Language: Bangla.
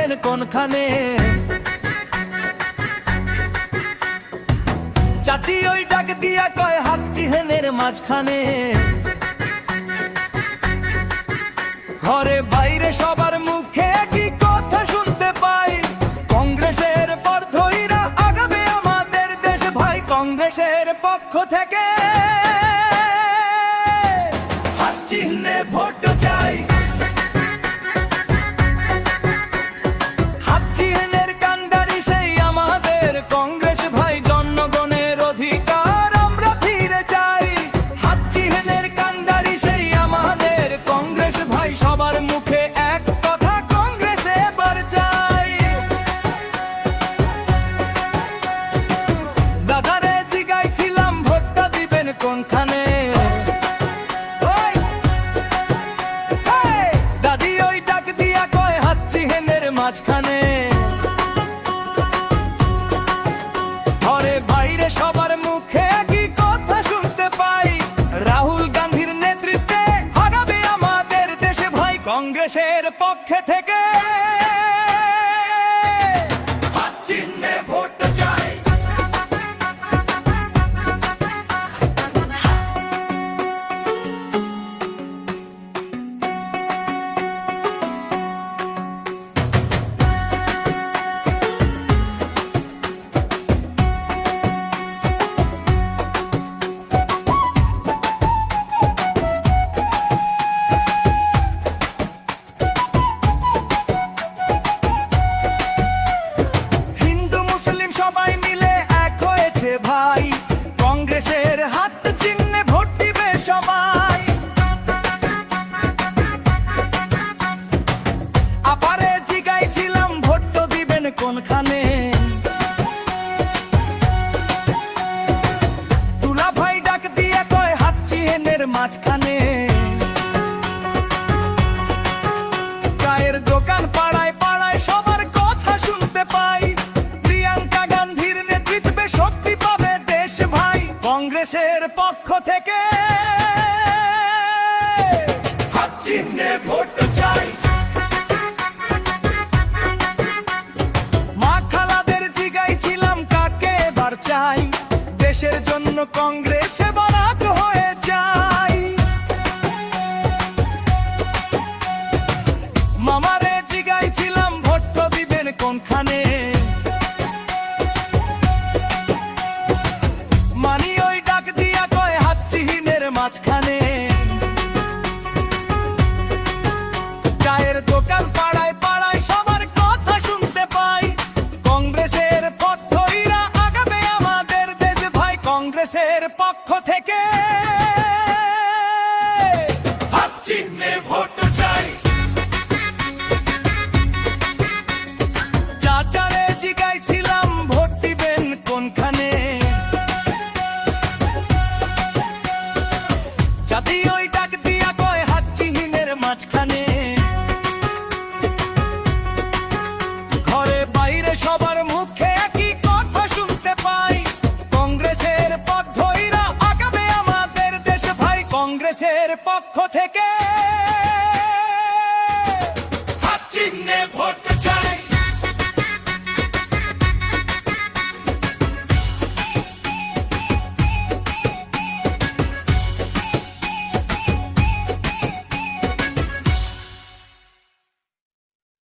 দিবেন কোনখানে? চাচি ওই ডাক দিয়া কয় হাত চিহ্নের মাঝখানে। ঘরে বাইরে সবার মুখে কি কথা শুনতে পাই, কংগ্রেসের পর ধইরা আগাবে আমাদের দেশ ভাই। কংগ্রেসের পক্ষ থেকে হাত চিহ্নে ভোট চাই। হাত চিহ্নের কান্ডারি সেই আমাদের কংগ্রেস ভাই, জনগণের অধিকার আমরা ফিরে চাই। হাত চিহ্নের কান্ডারি সেই আমাদের কংগ্রেস ভাই, সবার মুখে এক কথা কংগ্রেসে এবার চাই। দাদারে জিগাইছিলাম ভোটটা দিবেন কোনখানে? দাদি ওই ডাক দিয়া কয় হাত চিহ্নের মাঝখানে। ঘরে বাইরে সবার মুখে কি কথা শুনতে পাই, রাহুল গান্ধীর নেতৃত্বে আগাবে আমাদের দেশে ভাই। কংগ্রেসের পক্ষে থেকে হাত চিহ্নে ভোট চাই। সবাই মিলে এক হয়েছে ভাই, কংগ্রেসের হাত চিহ্নে ভোট দিবে সবাই। আপারে জিগাইছিলাম ভোট দিবেন কোনখানে? দুলা ভাই ডাক দিয়ে কয় হাত চিহ্নের মাঝখানে। চায়ের দোকান পাড়ায় পাড়ায় সবার কথা শুনতে পাই, শক্তি পাবে দেশ ভাই। কংগ্রেসের পক্ষ থেকে হাত চিহ্নে ভোট চাই। মা খালাদের জিগাইছিলাম কাকে এবার চাই, দেশের জন্য কংগ্রেস এবার আগ হয়ে যায়। মামারে জিগাইছিলাম ভোট দিবেন কোনখানে? মানি ওই ডাক দিয়া কয় হাত চিহ্নের মাঝখানে। চায়ের দোকান পাড়ায় পাড়ায় সবার কথা শুনতে পাই, কংগ্রেসের পথ ধইরা আগাবে আমাদের দেশ ভাই। কংগ্রেসের পক্ষ